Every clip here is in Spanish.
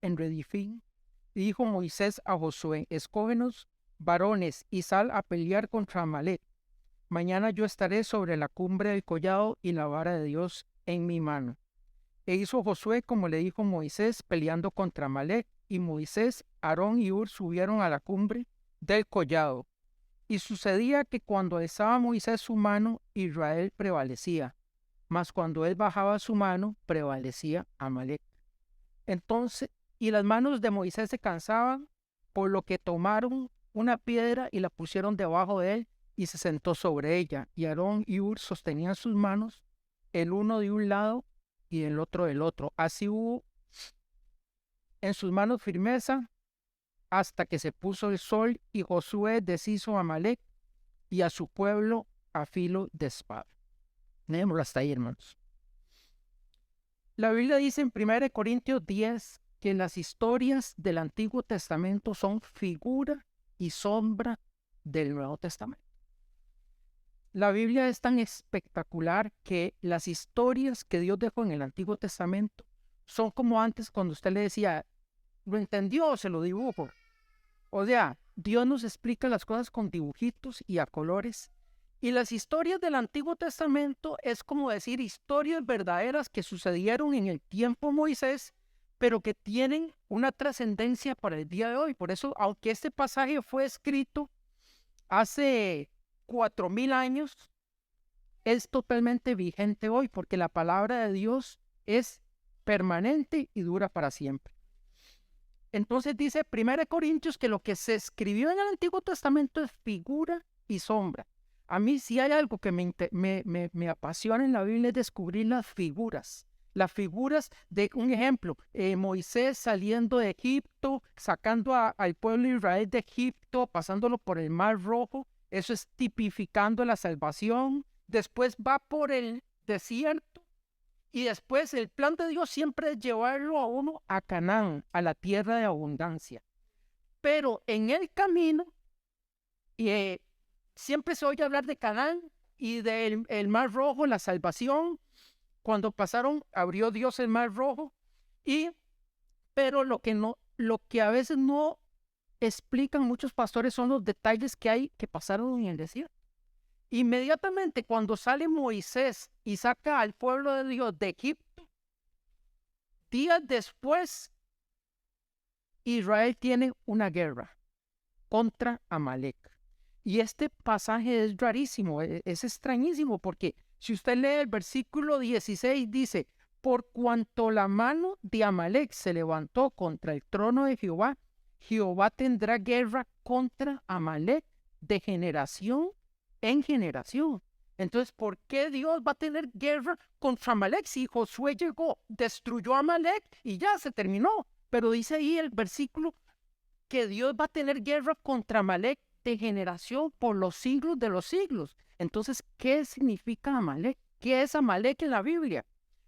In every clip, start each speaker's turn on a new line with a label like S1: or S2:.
S1: en Redifín. Y dijo Moisés a Josué: escógenos varones y sal a pelear contra Amalec. Mañana yo estaré sobre la cumbre del collado y la vara de Dios en mi mano. E hizo Josué como le dijo Moisés, peleando contra Amalec, y Moisés, Aarón y Hur subieron a la cumbre del collado. Y sucedía que cuando alzaba Moisés su mano, Israel prevalecía, mas cuando él bajaba su mano, prevalecía Amalec. Entonces, y las manos de Moisés se cansaban, por lo que tomaron una piedra y la pusieron debajo de él, y se sentó sobre ella. Y Aarón y Hur sostenían sus manos, el uno de un lado y el otro del otro. Así hubo en sus manos firmeza hasta que se puso el sol, y Josué deshizo a Amalec y a su pueblo a filo de espada. Leémoslo hasta ahí, hermanos. La Biblia dice en 1 Corintios 10 que las historias del Antiguo Testamento son figura y sombra del Nuevo Testamento. La Biblia es tan espectacular que las historias que Dios dejó en el Antiguo Testamento son como antes cuando usted le decía, ¿lo entendió? Se lo dibujo. O sea, Dios nos explica las cosas con dibujitos y a colores. Y las historias del Antiguo Testamento es como decir historias verdaderas que sucedieron en el tiempo de Moisés, pero que tienen una trascendencia para el día de hoy. Por eso, aunque este pasaje fue escrito hace 4000 años, es totalmente vigente hoy, porque la palabra de Dios es permanente y dura para siempre. Entonces dice 1 Corintios que lo que se escribió en el Antiguo Testamento es figura y sombra. A mí si hay algo que me apasiona en la Biblia es descubrir las figuras. Las figuras de un ejemplo, Moisés saliendo de Egipto, sacando al pueblo de Israel de Egipto, pasándolo por el Mar Rojo, eso es tipificando la salvación. Después va por el desierto. Y después el plan de Dios siempre es llevarlo a uno a Canaán, a la tierra de abundancia. Pero en el camino, siempre se oye hablar de Canaán y del el Mar Rojo, la salvación. Cuando pasaron, abrió Dios el Mar Rojo. Pero lo que a veces no explican muchos pastores son los detalles que hay que pasaron en el desierto. Inmediatamente cuando sale Moisés y saca al pueblo de Dios de Egipto, días después, Israel tiene una guerra contra Amalec. Y este pasaje es rarísimo, es extrañísimo, porque si usted lee el versículo 16, dice, por cuanto la mano de Amalec se levantó contra el trono de Jehová, Jehová tendrá guerra contra Amalec de generación en generación. Entonces, ¿por qué Dios va a tener guerra contra Amalec? Si Josué llegó, destruyó a Amalec y ya se terminó. Pero dice ahí el versículo que Dios va a tener guerra contra Amalec de generación por los siglos de los siglos. Entonces, ¿qué significa Amalec? ¿Qué es Amalec en la Biblia?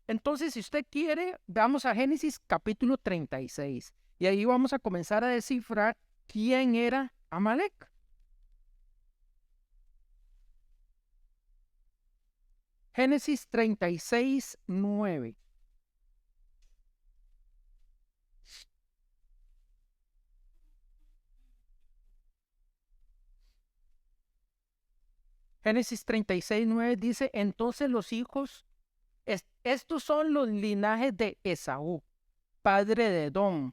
S1: Entonces, si usted quiere, vamos a Génesis capítulo 36. Y ahí vamos a comenzar a descifrar quién era Amalec. Génesis 36, 9. Génesis 36, 9 dice, entonces los hijos, estos son los linajes de Esaú, padre de Edom,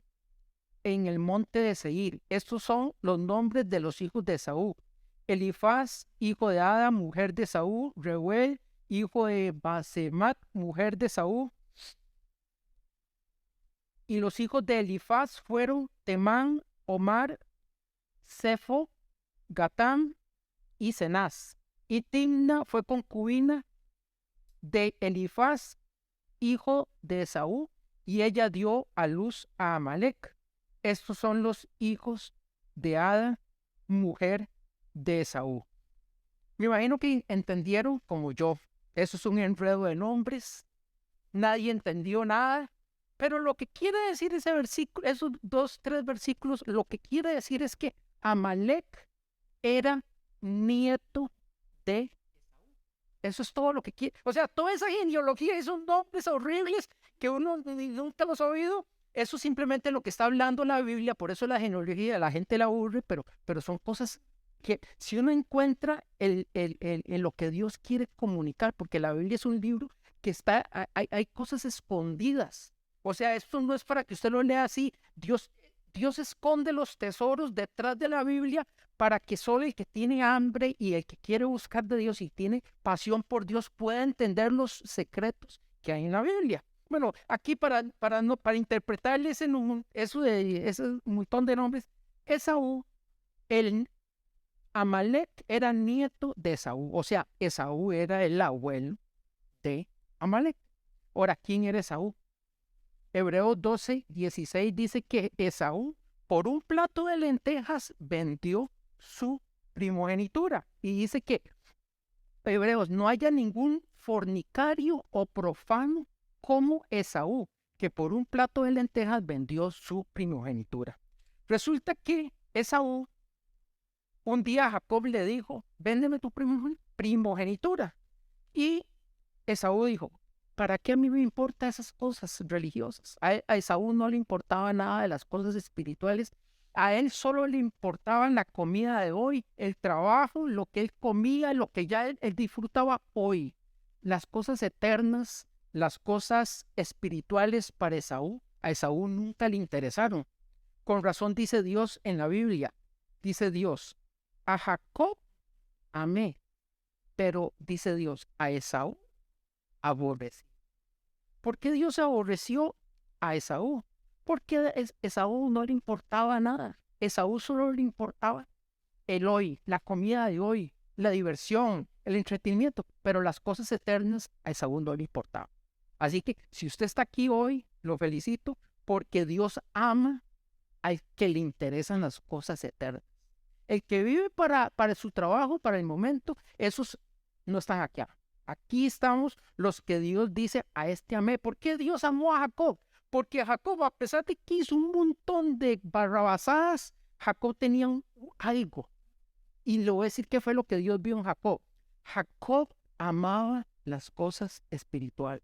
S1: en el monte de Seir. Estos son los nombres de los hijos de Esaú. Elifaz, hijo de Ada, mujer de Esaú. Reuel, hijo de Basemat, mujer de Esaú. Y los hijos de Elifaz fueron Temán, Omar, Sefo, Gatán y Cenaz. Y Timna fue concubina de Elifaz, hijo de Esaú, y ella dio a luz a Amalec. Estos son los hijos de Ada, mujer de Esaú. Me imagino que entendieron como yo. Eso es un enredo de nombres. Nadie entendió nada. Pero lo que quiere decir ese versículo, esos 2, 3 versículos, lo que quiere decir es que Amalec era nieto de Esaú. Eso es todo lo que quiere. O sea, toda esa genealogía, esos nombres horribles que uno nunca los ha oído, Eso simplemente es lo que está hablando la Biblia, por eso la genealogía, la gente la aburre, pero son cosas que si uno encuentra en lo que Dios quiere comunicar, porque la Biblia es un libro que hay cosas escondidas. O sea, esto no es para que usted lo lea así. Dios esconde los tesoros detrás de la Biblia para que solo el que tiene hambre y el que quiere buscar de Dios y tiene pasión por Dios pueda entender los secretos que hay en la Biblia. Bueno, aquí para interpretarle eso de ese montón de nombres, Esaú, el Amalek era nieto de Esaú, o sea, Esaú era el abuelo de Amalek. Ahora, ¿quién era Esaú? Hebreos 12:16 dice que Esaú, por un plato de lentejas, vendió su primogenitura. Y dice que, Hebreos, no haya ningún fornicario o profano como Esaú, que por un plato de lentejas vendió su primogenitura. Resulta que Esaú, un día Jacob le dijo, véndeme tu primogenitura. Y Esaú dijo, ¿para qué a mí me importan esas cosas religiosas? A Esaú no le importaba nada de las cosas espirituales. A él solo le importaba la comida de hoy, el trabajo, lo que él comía, lo que ya él disfrutaba hoy. Las cosas eternas, las cosas espirituales para Esaú, a Esaú nunca le interesaron. Con razón dice Dios en la Biblia, dice Dios, a Jacob amé, pero dice Dios, a Esaú aborrecí. ¿Por qué Dios aborreció a Esaú? Porque a Esaú no le importaba nada. Esaú solo le importaba el hoy, la comida de hoy, la diversión, el entretenimiento, pero las cosas eternas a Esaú no le importaban. Así que si usted está aquí hoy, lo felicito porque Dios ama al que le interesan las cosas eternas. El que vive para su trabajo, para el momento, esos no están aquí. Aquí estamos los que Dios dice, a este amé. ¿Por qué Dios amó a Jacob? Porque Jacob, a pesar de que hizo un montón de barrabasadas, Jacob tenía algo. Y le voy a decir qué fue lo que Dios vio en Jacob. Jacob amaba las cosas espirituales.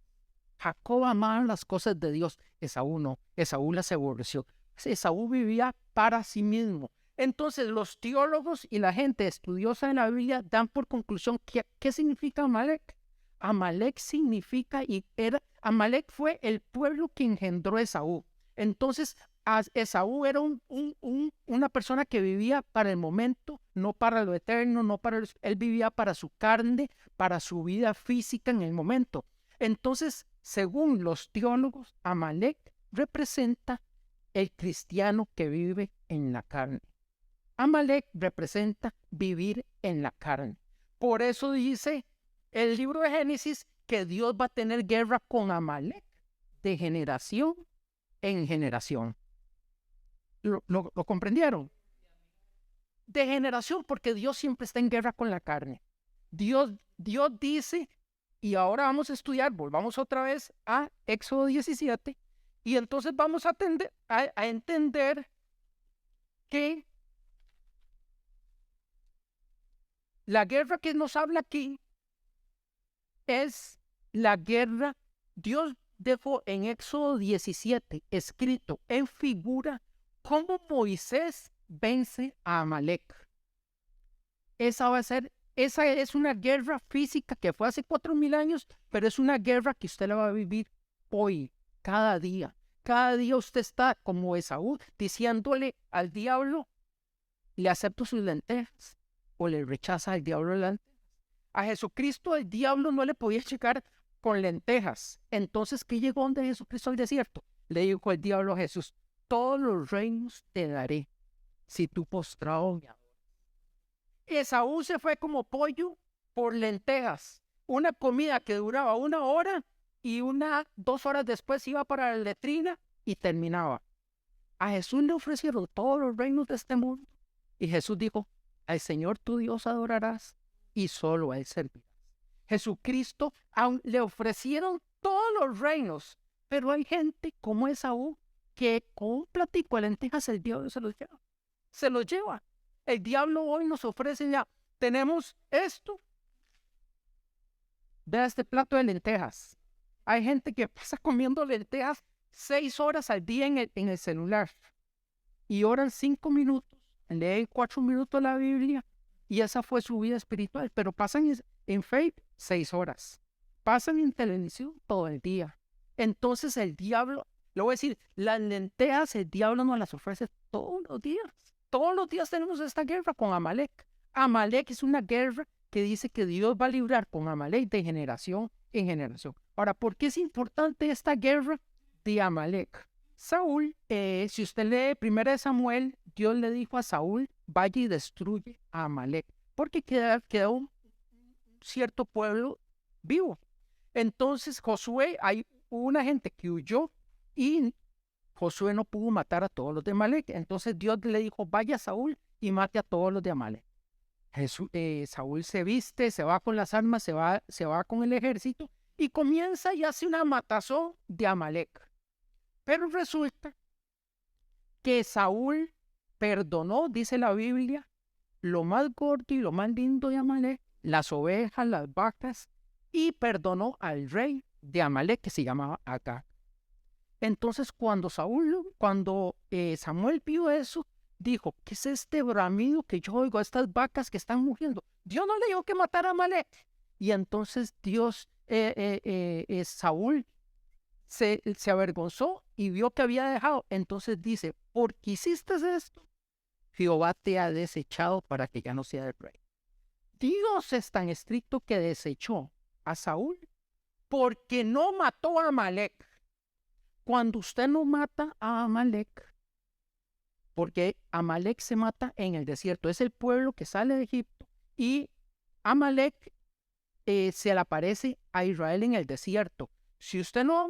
S1: Jacob amaba las cosas de Dios. Esaú no. Esaú las aborreció. Esaú vivía para sí mismo. Entonces los teólogos y la gente estudiosa de la Biblia dan por conclusión ¿qué significa Amalek? Amalek significa Amalek fue el pueblo que engendró a Esaú. Entonces Esaú era una persona que vivía para el momento, no para lo eterno, él vivía para su carne, para su vida física en el momento. Entonces, según los teólogos, Amalek representa el cristiano que vive en la carne. Amalek representa vivir en la carne. Por eso dice el libro de Génesis que Dios va a tener guerra con Amalek de generación en generación. ¿Lo comprendieron? De generación, porque Dios siempre está en guerra con la carne. Dios dice, y ahora vamos a estudiar, volvamos otra vez a Éxodo 17, y entonces vamos a entender que la guerra que nos habla aquí es la guerra. Dios dejó en Éxodo 17 escrito en figura cómo Moisés vence a Amalek. Esa es una guerra física que fue hace 4.000 años, pero es una guerra que usted la va a vivir hoy, cada día. Cada día usted está como Esaú, diciéndole al diablo, le acepto sus lentejas, o le rechaza al diablo las lentejas. A Jesucristo el diablo no le podía llegar con lentejas. Entonces, ¿qué llegó donde Jesucristo al desierto? Le dijo el diablo a Jesús, todos los reinos te daré si tú postrado me adoras. Esaú se fue como pollo por lentejas, una comida que duraba 1 hora y 2 horas después iba para la letrina y terminaba. A Jesús le ofrecieron todos los reinos de este mundo y Jesús dijo, al Señor tu Dios adorarás y solo a Él servirás. Jesucristo le ofrecieron todos los reinos, pero hay gente como Esaú que con un platico de lentejas el diablo se los lleva. Se los lleva. El diablo hoy nos ofrece ya, tenemos esto. Vea este plato de lentejas. Hay gente que pasa comiendo lentejas 6 horas al día en el celular y oran 5 minutos, leen 4 minutos la Biblia y esa fue su vida espiritual. Pero pasan en Facebook 6 horas, pasan en televisión todo el día. Entonces el diablo, le voy a decir, las lentejas el diablo nos las ofrece todos los días. Todos los días tenemos esta guerra con Amalek. Amalek es una guerra que dice que Dios va a librar con Amalek de generación en generación. Ahora, ¿por qué es importante esta guerra de Amalek? Saúl, si usted lee 1 Samuel, Dios le dijo a Saúl, vaya y destruye a Amalek, porque quedó un cierto pueblo vivo. Entonces Josué, hay una gente que huyó y Josué no pudo matar a todos los de Amalek. Entonces Dios le dijo, vaya Saúl y mate a todos los de Amalek. Saúl se viste, se va con las armas, se va con el ejército y comienza y hace una matazón de Amalek. Pero resulta que Saúl perdonó, dice la Biblia, lo más gordo y lo más lindo de Amalek, las ovejas, las vacas, y perdonó al rey de Amalek que se llamaba Agag. Entonces cuando Samuel vio eso, dijo, ¿qué es este bramido que yo oigo a estas vacas que están muriendo? Dios no le dijo que matara a Amalek. Y entonces Saúl se avergonzó y vio que había dejado. Entonces dice, ¿por qué hiciste esto? Jehová te ha desechado para que ya no sea el rey. Dios es tan estricto que desechó a Saúl porque no mató a Amalek. Cuando usted no mata a Amalek, porque Amalek se mata en el desierto, es el pueblo que sale de Egipto y Amalek se le aparece a Israel en el desierto. Si usted no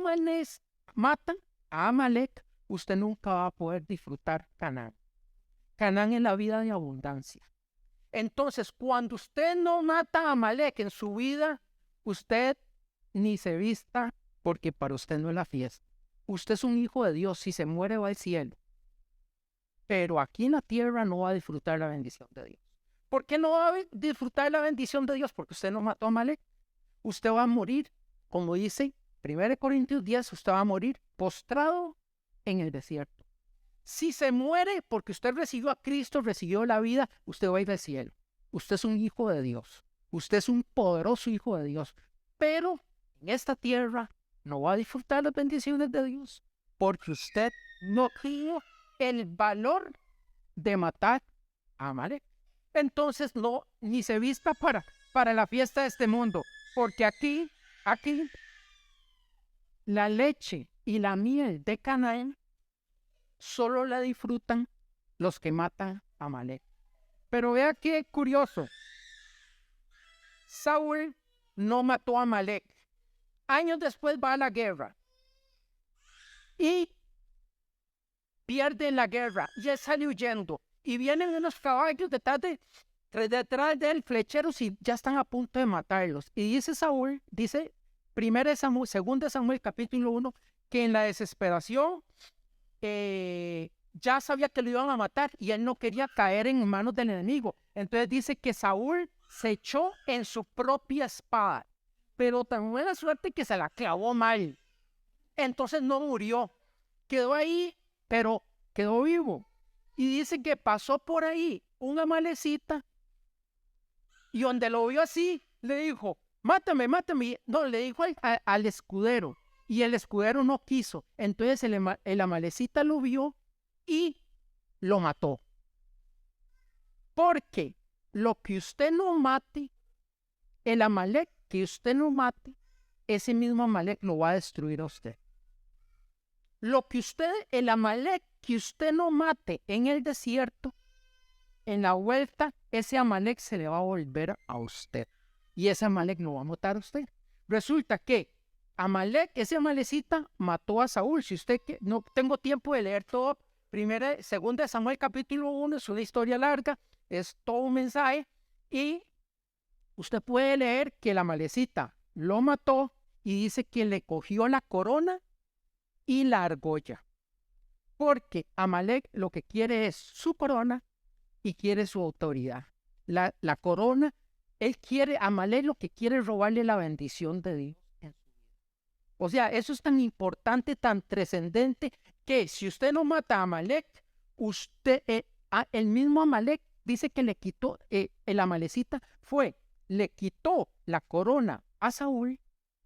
S1: mata a Amalek, usted nunca va a poder disfrutar Canaán. Canaán es la vida de abundancia. Entonces, cuando usted no mata a Amalek en su vida, usted ni se vista porque para usted no es la fiesta. Usted es un hijo de Dios, si se muere va al cielo. Pero aquí en la tierra no va a disfrutar la bendición de Dios. ¿Por qué no va a disfrutar la bendición de Dios? Porque usted no mató a Amalek. Usted va a morir, como dice 1 Corintios 10, usted va a morir postrado en el desierto. Si se muere porque usted recibió a Cristo, recibió la vida, usted va a ir al cielo. Usted es un hijo de Dios. Usted es un poderoso hijo de Dios. Pero en esta tierra no va a disfrutar las bendiciones de Dios porque usted no tuvo el valor de matar a Amalek. Entonces no, ni se vista para la fiesta de este mundo, porque aquí la leche y la miel de Canaán solo la disfrutan los que matan a Amalek. Pero vea qué curioso. Saúl no mató a Amalek. Años después va a la guerra y pierde la guerra y él sale huyendo y vienen unos caballos detrás de él, flecheros, y ya están a punto de matarlos. Y dice Saúl, dice 2 Samuel capítulo 1, que en la desesperación ya sabía que lo iban a matar y él no quería caer en manos del enemigo. Entonces dice que Saúl se echó en su propia espada, pero tan buena suerte que se la clavó mal. Entonces no murió, quedó ahí, pero quedó vivo. Y dice que pasó por ahí una amalecita y donde lo vio así, le dijo, mátame. No, le dijo al escudero. Y el escudero no quiso. Entonces el amalecita lo vio y lo mató. Porque lo que usted no mate, el Amalek que usted no mate, ese mismo Amalek lo va a destruir a usted. El Amalek que usted no mate en el desierto, en la vuelta, ese Amalek se le va a volver a usted. Y ese Amalek no va a matar a usted. Resulta que Amalek, ese amalecita, mató a Saúl. Si usted no tengo tiempo de leer todo, 2 Samuel capítulo 1, es una historia larga, es todo un mensaje. Y usted puede leer que el amalecita lo mató y dice que le cogió la corona y la argolla. Porque Amalek lo que quiere es su corona y quiere su autoridad. La corona, Amalek lo que quiere es robarle la bendición de Dios en su vida. O sea, eso es tan importante, tan trascendente, que si usted no mata a Amalek, el mismo Amalek dice que le quitó, el amalecita le quitó la corona a Saúl,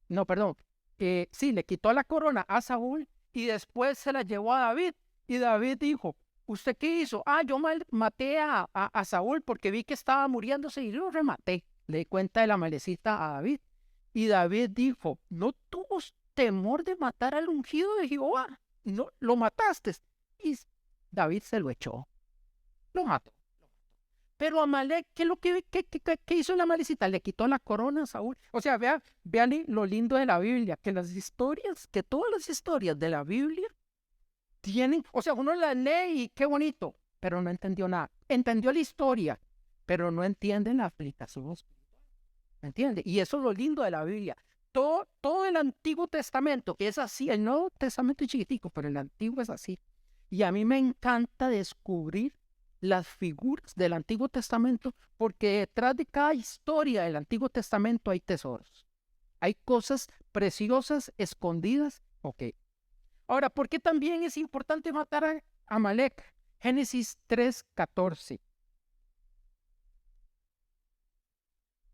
S1: no, perdón, sí, le quitó la corona a Saúl y después se la llevó a David. Y David dijo, ¿usted qué hizo? Yo maté a Saúl porque vi que estaba muriéndose y lo rematé. Le di cuenta de la amalecita a David. Y David dijo, ¿no tuvo temor de matar al ungido de Jehová? No, lo mataste. Y David se lo echó, lo mató. Pero Amalek, ¿qué es lo que hizo la amalecita? Le quitó la corona a Saúl. O sea, vean lo lindo de la Biblia, que todas las historias de la Biblia tienen, o sea, uno las lee y qué bonito, pero no entendió nada. Entendió la historia, pero no entiende la aplicación. ¿Me entiende? Y eso es lo lindo de la Biblia. Todo el Antiguo Testamento, que es así, el Nuevo Testamento es chiquitico, pero el Antiguo es así. Y a mí me encanta descubrir las figuras del Antiguo Testamento, porque detrás de cada historia del Antiguo Testamento hay tesoros. Hay cosas preciosas escondidas. Ok. Ahora, ¿por qué también es importante matar a Amalek? Génesis 3:14.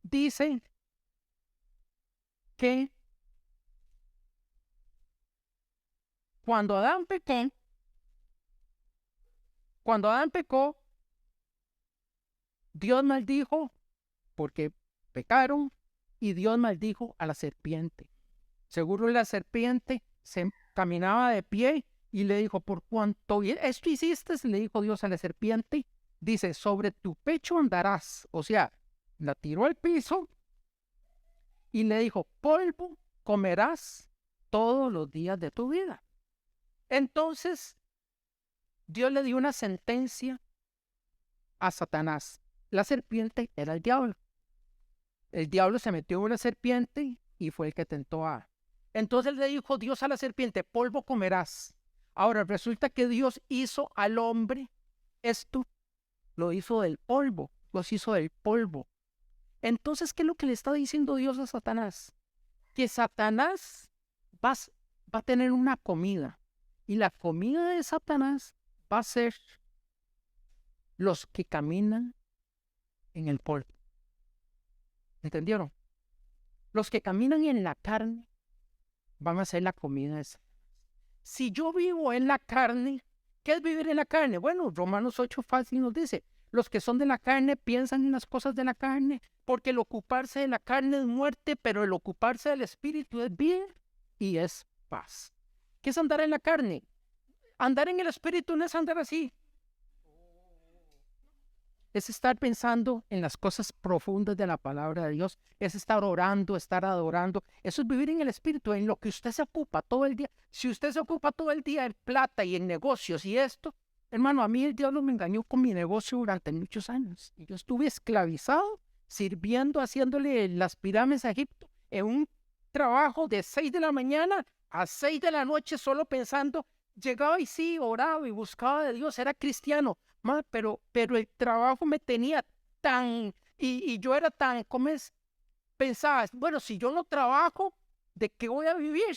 S1: Dice que cuando Adán pecó, Dios maldijo porque pecaron y Dios maldijo a la serpiente. Seguro la serpiente se caminaba de pie y le dijo, por cuanto esto hiciste, le dijo Dios a la serpiente, dice, sobre tu pecho andarás. O sea, la tiró al piso y le dijo, polvo comerás todos los días de tu vida. Entonces, Dios le dio una sentencia a Satanás. La serpiente era el diablo. El diablo se metió en una serpiente y fue el que tentó a. Entonces le dijo Dios a la serpiente, polvo comerás. Ahora resulta que Dios hizo al hombre esto, lo hizo del polvo, los hizo del polvo. Entonces, ¿qué es lo que le está diciendo Dios a Satanás? Que Satanás va a tener una comida. Y la comida de Satanás va a ser los que caminan en el polvo. ¿Entendieron? Los que caminan en la carne van a ser la comida de Satanás. Si yo vivo en la carne, ¿qué es vivir en la carne? Bueno, Romanos 8 fácil nos dice, los que son de la carne piensan en las cosas de la carne, porque el ocuparse de la carne es muerte, pero el ocuparse del espíritu es vida y es paz. ¿Qué es andar en la carne? Andar en el espíritu no es andar así. Es estar pensando en las cosas profundas de la palabra de Dios, es estar orando, estar adorando. Eso es vivir en el espíritu, en lo que usted se ocupa todo el día. Si usted se ocupa todo el día en plata y en negocios y esto, hermano, a mí el diablo me engañó con mi negocio durante muchos años. Y yo estuve esclavizado, sirviendo, haciéndole las pirámides a Egipto, en un trabajo de 6 de la mañana a 6 de la noche, solo pensando. Llegaba y sí, oraba y buscaba de Dios, era cristiano. Pero el trabajo me tenía tan, y yo era tan, ¿cómo es? Pensaba, bueno, si yo no trabajo, ¿de qué voy a vivir?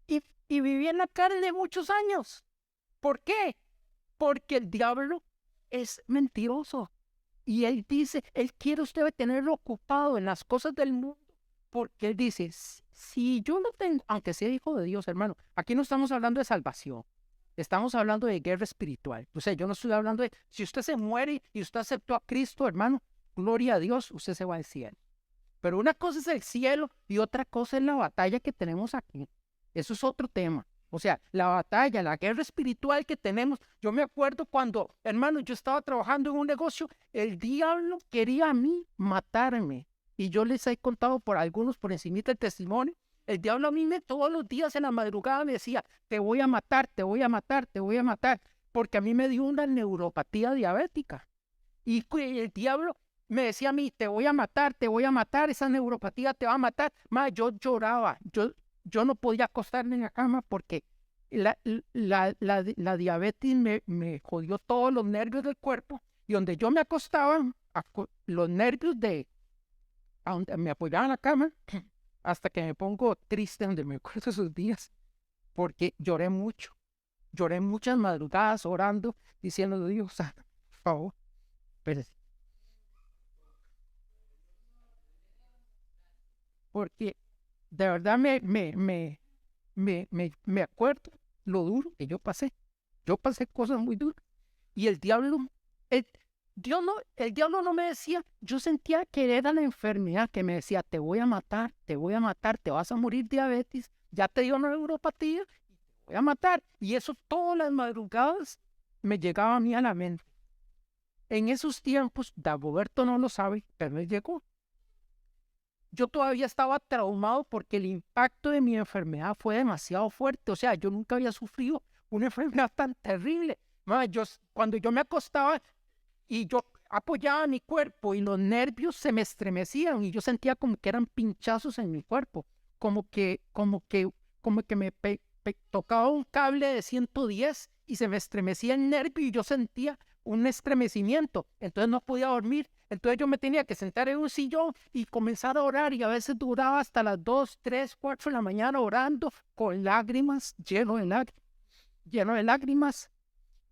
S1: Y viví en la carne muchos años. ¿Por qué? Porque el diablo es mentiroso. Y él dice, él quiere usted tenerlo ocupado en las cosas del mundo. Porque él dice, si yo no tengo, aunque sea hijo de Dios, hermano, aquí no estamos hablando de salvación. Estamos hablando de guerra espiritual. O sea, yo no estoy hablando de, si usted se muere y usted aceptó a Cristo, hermano, gloria a Dios, usted se va al cielo. Pero una cosa es el cielo y otra cosa es la batalla que tenemos aquí. Eso es otro tema. O sea, la batalla, la guerra espiritual que tenemos. Yo me acuerdo cuando, hermano, yo estaba trabajando en un negocio, el diablo quería a mí matarme. Y yo les he contado por algunos, por encima del testimonio. El diablo a mí todos los días en la madrugada me decía, te voy a matar, te voy a matar, te voy a matar, porque a mí me dio una neuropatía diabética. Y el diablo me decía a mí, te voy a matar, esa neuropatía te va a matar. Yo lloraba, yo no podía acostarme en la cama porque la diabetes me jodió todos los nervios del cuerpo, y donde yo me acostaba, los nervios a donde me apoyaba en la cama, hasta que me pongo triste donde me acuerdo esos días, porque lloré muchas madrugadas orando, diciendo, Dios, por favor, espérese. Porque de verdad me acuerdo lo duro que yo pasé. Yo pasé cosas muy duras. Y el diablo, el, el diablo no me decía, yo sentía que era la enfermedad que me decía, te voy a matar, te vas a morir diabetes, ya te dio neuropatía, te voy a matar. Y eso todas las madrugadas me llegaba a mí a la mente. En esos tiempos, Dagoberto no lo sabe, pero él llegó. Yo todavía estaba traumado porque el impacto de mi enfermedad fue demasiado fuerte. O sea, yo nunca había sufrido una enfermedad tan terrible. Cuando yo me acostaba y yo apoyaba mi cuerpo y los nervios se me estremecían y yo sentía como que eran pinchazos en mi cuerpo, como que tocaba un cable de 110 y se me estremecía el nervio y yo sentía un estremecimiento. Entonces no podía dormir. Entonces yo me tenía que sentar en un sillón y comenzar a orar y a veces duraba hasta las 2, 3, 4 de la mañana orando con lágrimas, lleno de lágrimas.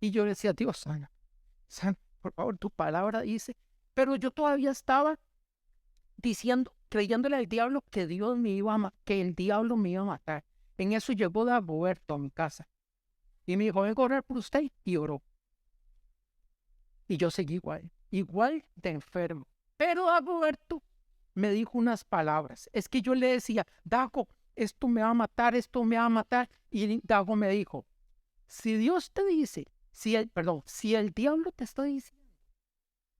S1: Y yo decía, Dios, sana, por favor, tu palabra dice. Pero yo todavía estaba creyéndole al diablo que Dios me iba que el diablo me iba a matar. En eso llegó Dagoberto a mi casa y me dijo, vengo a orar por usted, y oró. Y yo seguí igual de enfermo. Pero Dagoberto me dijo unas palabras. Es que yo le decía, Dago, esto me va a matar, esto me va a matar. Y Dago me dijo, si Dios te dice, si el diablo te está diciendo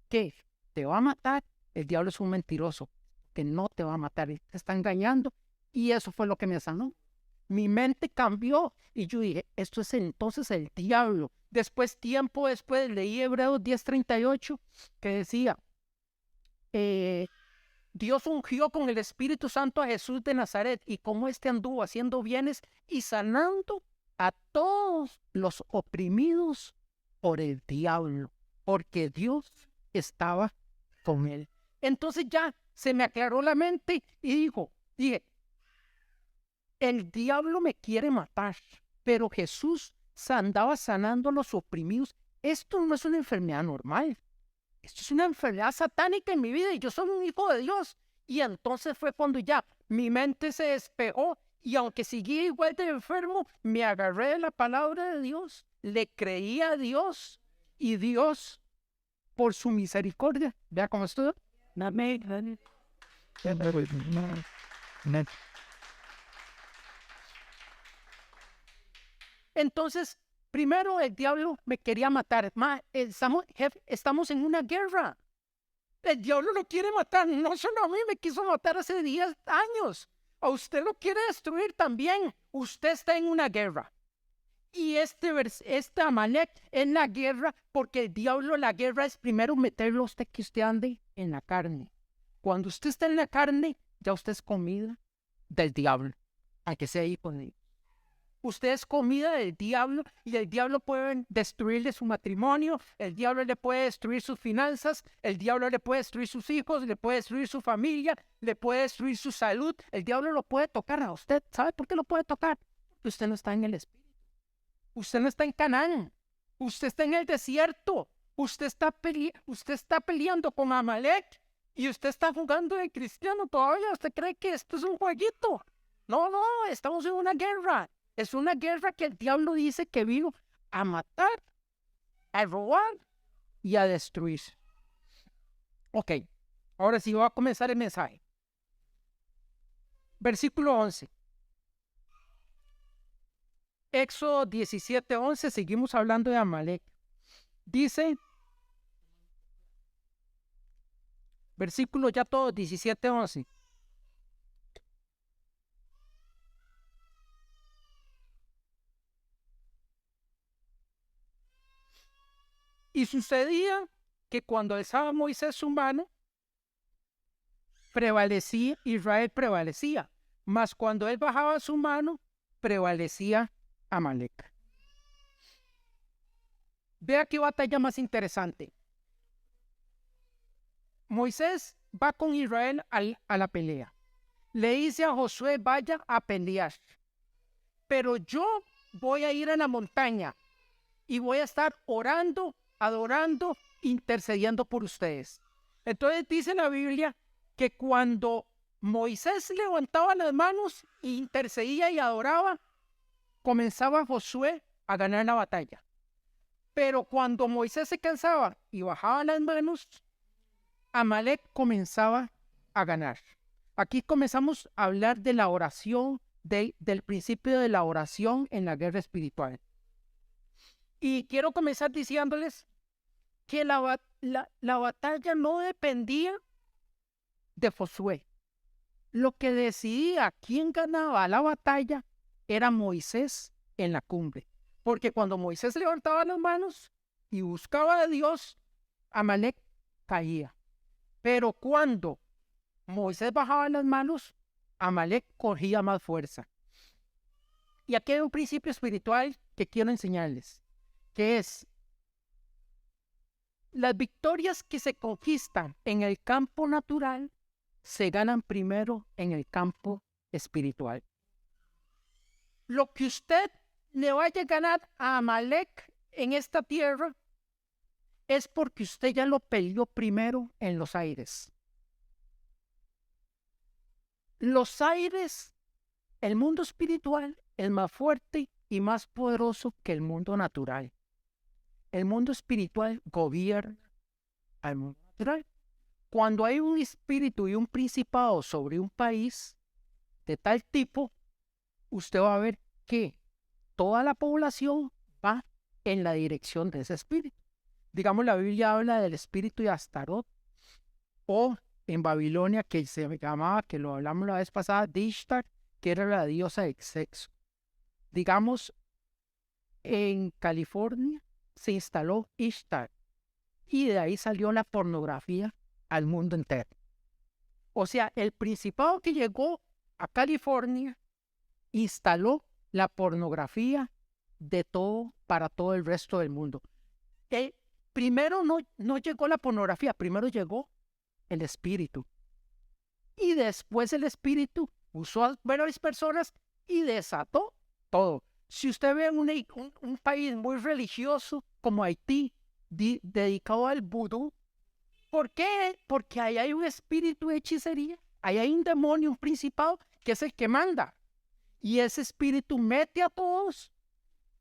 S1: que te va a matar, el diablo es un mentiroso, que no te va a matar, él te está engañando. Y eso fue lo que me sanó. Mi mente cambió y yo dije, esto es entonces el diablo. Tiempo después, leí Hebreos 10:38 que decía, Dios ungió con el Espíritu Santo a Jesús de Nazaret y como éste anduvo haciendo bienes y sanando a todos los oprimidos por el diablo, porque Dios estaba con él. Entonces ya se me aclaró la mente y dije, el diablo me quiere matar, pero Jesús andaba sanando a los oprimidos. Esto no es una enfermedad normal. Esto es una enfermedad satánica en mi vida y yo soy un hijo de Dios. Y entonces fue cuando ya mi mente se despejó y aunque seguía igual de enfermo, me agarré de la palabra de Dios, le creí a Dios y Dios, por su misericordia, vea cómo estoy. Entonces, primero el diablo me quería matar. Estamos en una guerra. El diablo lo quiere matar. No solo a mí, me quiso matar hace 10 años. A usted lo quiere destruir también. Usted está en una guerra. Y este Amalek es la guerra, porque el diablo, la guerra es primero meterlo a usted que usted ande en la carne. Cuando usted está en la carne, ya usted es comida del diablo, aunque sea hijo de Dios. Usted es comida del diablo y el diablo puede destruirle su matrimonio, el diablo le puede destruir sus finanzas, el diablo le puede destruir sus hijos, le puede destruir su familia, le puede destruir su salud. El diablo lo puede tocar a usted. ¿Sabe por qué lo puede tocar? Porque usted no está en el Espíritu. Usted no está en Canaán. Usted está en el desierto. Usted está peleando con Amalek y usted está jugando de cristiano todavía. ¿Usted cree que esto es un jueguito? No, estamos en una guerra. Es una guerra que el diablo dice que vino a matar, a robar y a destruir. Ok, ahora sí voy a comenzar el mensaje. Versículo 11. Éxodo 17:11, seguimos hablando de Amalek. Dice, versículo ya todo, 17:11. Y sucedía que cuando alzaba Moisés su mano, Israel prevalecía, mas cuando él bajaba su mano, prevalecía Amalek. Vea qué batalla más interesante. Moisés va con Israel a la pelea. le dice a Josué, vaya a pelear, pero yo voy a ir a la montaña y voy a estar orando, adorando, intercediendo por ustedes. Entonces dice la Biblia que cuando Moisés levantaba las manos, intercedía y adoraba, comenzaba Josué a ganar la batalla. Pero cuando Moisés se cansaba y bajaba las manos, Amalek comenzaba a ganar. Aquí comenzamos a hablar de la oración, del principio de la oración en la guerra espiritual. Y quiero comenzar diciéndoles que la batalla no dependía de Josué. Lo que decidía quién ganaba la batalla era Moisés en la cumbre. Porque cuando Moisés levantaba las manos y buscaba a Dios, Amalek caía. Pero cuando Moisés bajaba las manos, Amalek cogía más fuerza. Y aquí hay un principio espiritual que quiero enseñarles, que es: las victorias que se conquistan en el campo natural se ganan primero en el campo espiritual. Lo que usted le vaya a ganar a Amalek en esta tierra es porque usted ya lo peleó primero en los aires. Los aires, el mundo espiritual es más fuerte y más poderoso que el mundo natural. El mundo espiritual gobierna al mundo natural. Cuando hay un espíritu y un principado sobre un país de tal tipo, usted va a ver que toda la población va en la dirección de ese espíritu. Digamos, la Biblia habla del espíritu de Astarot, o en Babilonia, que se llamaba, que lo hablamos la vez pasada, de Ishtar, que era la diosa del sexo. Digamos, en California se instaló Ishtar y de ahí salió la pornografía al mundo entero. O sea, el principado que llegó a California instaló la pornografía de todo para todo el resto del mundo. Primero no llegó la pornografía, primero llegó el espíritu. Y después el espíritu usó a varias personas y desató todo. Si usted ve un país muy religioso como Haití, dedicado al vudú, ¿por qué? Porque ahí hay un espíritu de hechicería, ahí hay un demonio, un principado, que es el que manda. Y ese espíritu mete a todos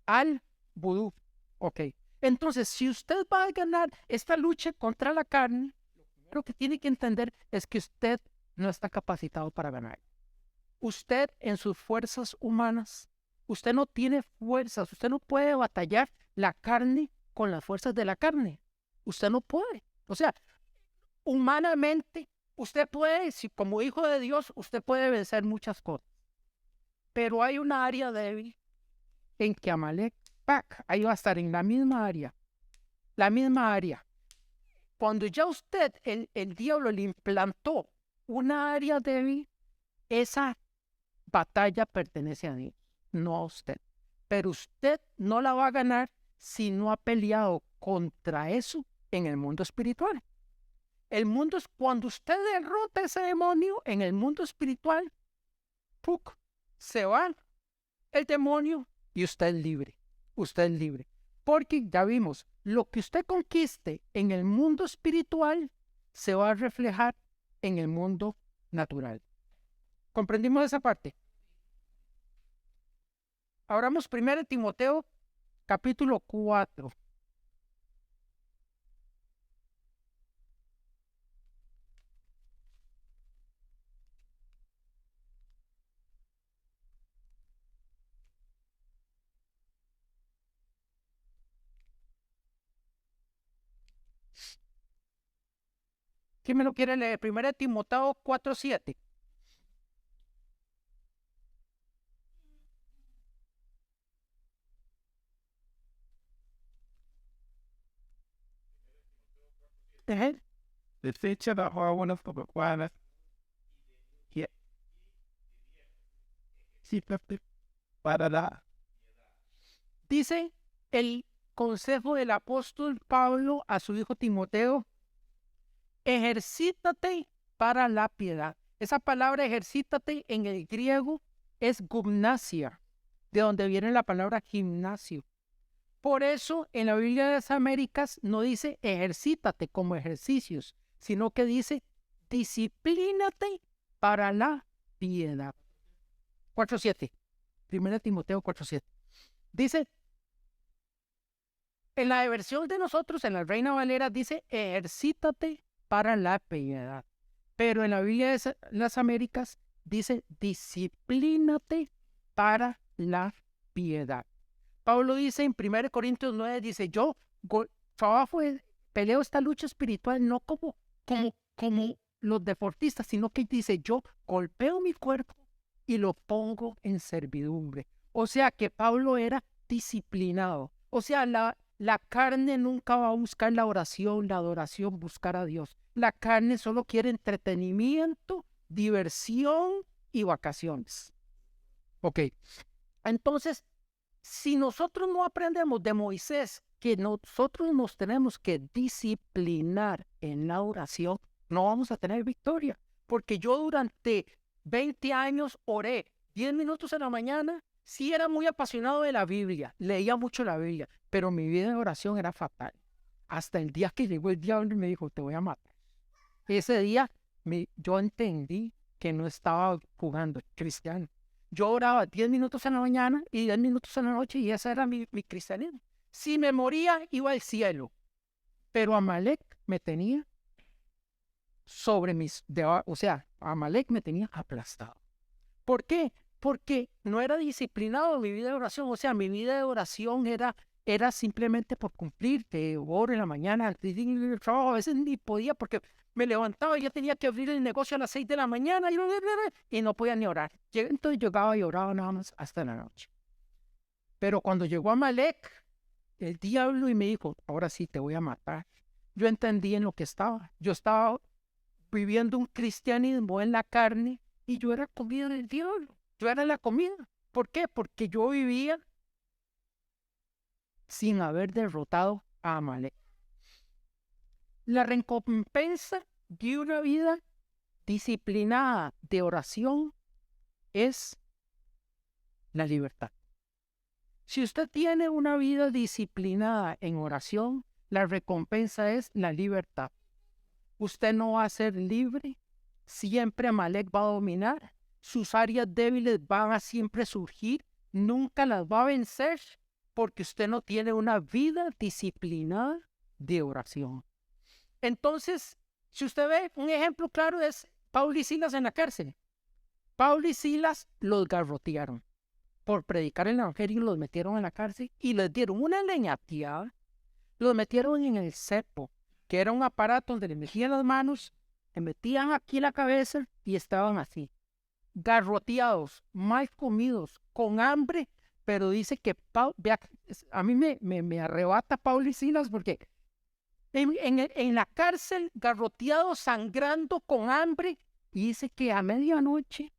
S1: al vudú. Ok. Entonces, si usted va a ganar esta lucha contra la carne, lo que tiene que entender es que usted no está capacitado para ganar. Usted en sus fuerzas humanas, usted no tiene fuerzas, usted no puede batallar la carne con las fuerzas de la carne. Usted no puede. O sea, humanamente, usted puede, si como hijo de Dios, usted puede vencer muchas cosas. Pero hay una área débil en que Amalek, ahí va a estar en la misma área. La misma área. Cuando ya usted, el diablo le implantó una área débil, esa batalla pertenece a Dios, no a usted. Pero usted no la va a ganar si no ha peleado contra eso en el mundo espiritual. El mundo es cuando usted derrota ese demonio en el mundo espiritual, ¡puc!, se va el demonio y usted es libre. Usted es libre. Porque ya vimos, lo que usted conquiste en el mundo espiritual se va a reflejar en el mundo natural. ¿Comprendimos esa parte? Abramos 1 Timoteo, capítulo 4. ¿Quién me lo quiere leer? 1 Timoteo 4:7.
S2: The feature that I want to require. Yeah. Sí, para la.
S1: Dice el consejo del apóstol Pablo a su hijo Timoteo: ejercítate para la piedad. Esa palabra ejercítate en el griego es gimnasia, de donde viene la palabra gimnasio. Por eso en la Biblia de las Américas no dice ejercítate como ejercicios, sino que dice disciplínate para la piedad. 4:7. 1 Timoteo 4:7. Dice, en la versión de nosotros, en la Reina Valera, dice ejercítate para la piedad. Pero en la Biblia de las Américas dice disciplínate para la piedad. Pablo dice en 1 Corintios 9, dice, yo peleo esta lucha espiritual no como los deportistas, sino que dice, yo golpeo mi cuerpo y lo pongo en servidumbre. O sea que Pablo era disciplinado. O sea, la carne nunca va a buscar la oración, la adoración, buscar a Dios. La carne solo quiere entretenimiento, diversión y vacaciones. Ok, entonces, si nosotros no aprendemos de Moisés que nosotros nos tenemos que disciplinar en la oración, no vamos a tener victoria. Porque yo durante 20 años oré 10 minutos en la mañana. Sí era muy apasionado de la Biblia, leía mucho la Biblia, pero mi vida de oración era fatal. Hasta el día que llegó el diablo y me dijo, te voy a matar. Ese día yo entendí que no estaba jugando cristiano. Yo oraba 10 minutos en la mañana y 10 minutos en la noche y ese era mi cristianismo. Si me moría, iba al cielo. Pero Amalek me tenía Amalek me tenía aplastado. ¿Por qué? Porque no era disciplinado mi vida de oración. O sea, mi vida de oración era simplemente por cumplir, que oro en la mañana antes de ir al trabajo. A veces ni podía porque me levantaba y ya tenía que abrir el negocio a las 6 de la mañana y no podía ni orar. Entonces llegaba y oraba nada más hasta la noche. Pero cuando llegó Amalek, el diablo, y me dijo, ahora sí te voy a matar, yo entendí en lo que estaba. Yo estaba viviendo un cristianismo en la carne y yo era comida del diablo. Yo era la comida. ¿Por qué? Porque yo vivía sin haber derrotado a Amalek. La recompensa de una vida disciplinada de oración es la libertad. Si usted tiene una vida disciplinada en oración, la recompensa es la libertad. Usted no va a ser libre, siempre Amalek va a dominar, sus áreas débiles van a siempre surgir, nunca las va a vencer, porque usted no tiene una vida disciplinada de oración. Entonces, si usted ve, un ejemplo claro es Pablo y Silas en la cárcel. Pablo y Silas los garrotearon. Por predicar el evangelio los metieron en la cárcel y les dieron una leñateada. Los metieron en el cepo, que era un aparato donde le metían las manos, le metían aquí la cabeza y estaban así, garroteados, mal comidos, con hambre. Pero dice que a mí me arrebata Pablo y Silas porque en la cárcel, garroteados, sangrando, con hambre, y dice que a medianoche,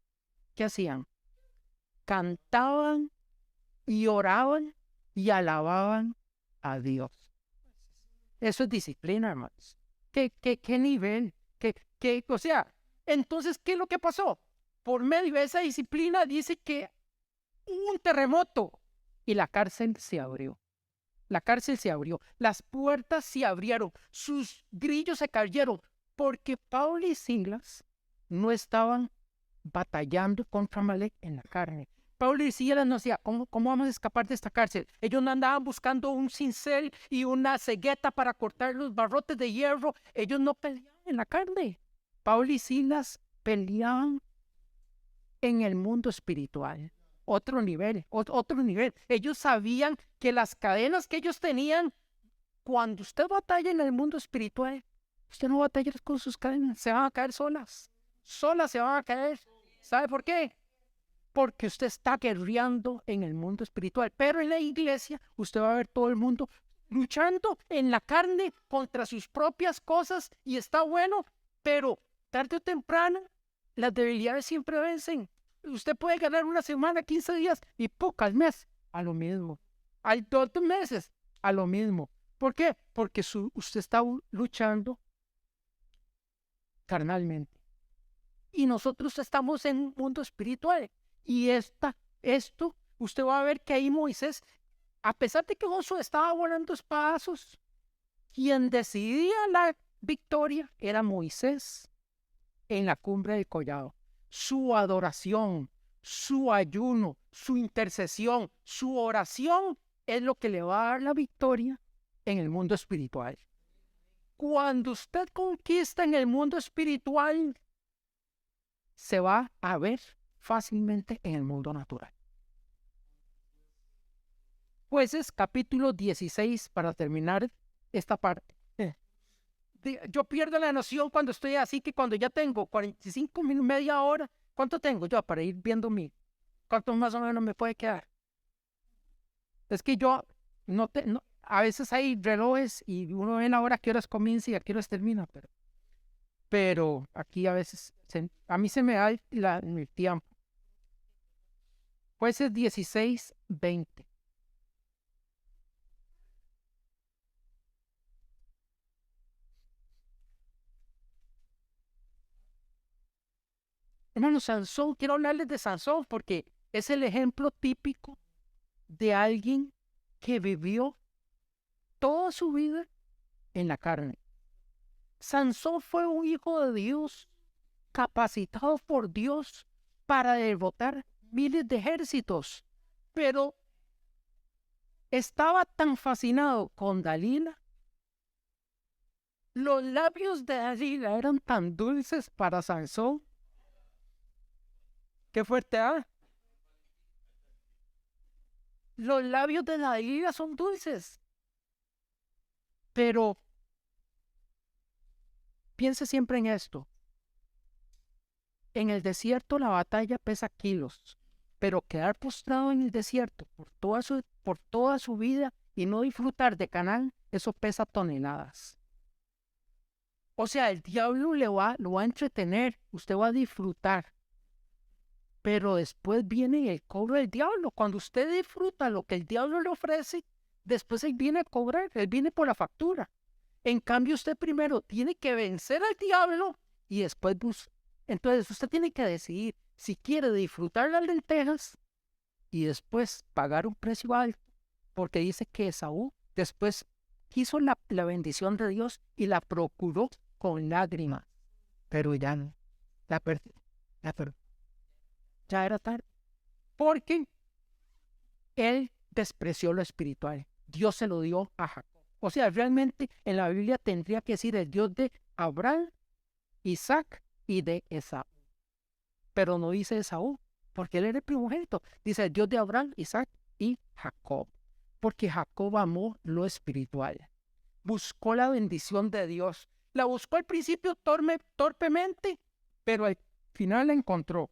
S1: ¿qué hacían? Cantaban y oraban y alababan a Dios. Eso es disciplina, hermanos. ¿Qué nivel? O sea, entonces, ¿qué es lo que pasó? Por medio de esa disciplina dice que hubo un terremoto y la cárcel se abrió. La cárcel se abrió, las puertas se abrieron, sus grillos se cayeron, porque Pablo y Silas no estaban batallando contra Amalek en la carne. Pablo y Silas no decían, ¿cómo vamos a escapar de esta cárcel? Ellos no andaban buscando un cincel y una cegueta para cortar los barrotes de hierro. Ellos no peleaban en la carne. Pablo y Silas peleaban en el mundo espiritual. Otro nivel. Ellos sabían que las cadenas que ellos tenían, cuando usted batalla en el mundo espiritual, usted no batalla con sus cadenas, se van a caer solas. Solas se van a caer. ¿Sabe por qué? Porque usted está guerreando en el mundo espiritual. Pero en la iglesia, usted va a ver todo el mundo luchando en la carne contra sus propias cosas y está bueno, pero tarde o temprano las debilidades siempre vencen. Usted puede ganar una semana, 15 días y pocas meses a lo mismo. Hay 2 meses a lo mismo. ¿Por qué? Porque usted está luchando carnalmente. y nosotros estamos en un mundo espiritual. Y esto, usted va a ver que ahí Moisés, a pesar de que Josué estaba volando espadazos, quien decidía la victoria era Moisés en la cumbre del collado. Su adoración, su ayuno, su intercesión, su oración es lo que le va a dar la victoria en el mundo espiritual. Cuando usted conquista en el mundo espiritual, se va a ver fácilmente en el mundo natural. Jueces capítulo 16 para terminar esta parte. Yo pierdo la noción cuando estoy así, que cuando ya tengo 45 minutos, media hora, ¿cuánto tengo yo para ir viendo cuánto más o menos me puede quedar? Es que yo a veces hay relojes y uno ve la hora a qué horas comienza y a qué horas termina, pero aquí a veces a mí se me da el tiempo. Jueces 16, 20. Hermano, Sansón, quiero hablarles de Sansón porque es el ejemplo típico de alguien que vivió toda su vida en la carne. Sansón fue un hijo de Dios, capacitado por Dios para derrotar miles de ejércitos, pero estaba tan fascinado con Dalila. Los labios de Dalila eran tan dulces para Sansón. Qué fuerte, ¿ah? Los labios de Dalila son dulces. Pero piense siempre en esto. En el desierto la batalla pesa kilos, pero quedar postrado en el desierto por toda su vida y no disfrutar de Canaán, eso pesa toneladas. O sea, el diablo lo va a entretener, usted va a disfrutar. Pero después viene el cobro del diablo. Cuando usted disfruta lo que el diablo le ofrece, después él viene a cobrar, él viene por la factura. En cambio, usted primero tiene que vencer al diablo y después entonces usted tiene que decidir si quiere disfrutar las lentejas y después pagar un precio alto, porque dice que Esaú después quiso la bendición de Dios y la procuró con lágrimas, pero ya no, la perdió. Ya era tarde, porque él despreció lo espiritual. Dios se lo dio a Jacob. O sea, realmente en la Biblia tendría que decir el Dios de Abraham, Isaac y de Esaú. Pero no dice Esaú, porque él era el primogénito. Dice el Dios de Abraham, Isaac y Jacob. Porque Jacob amó lo espiritual. Buscó la bendición de Dios. La buscó al principio torpemente, pero al final la encontró.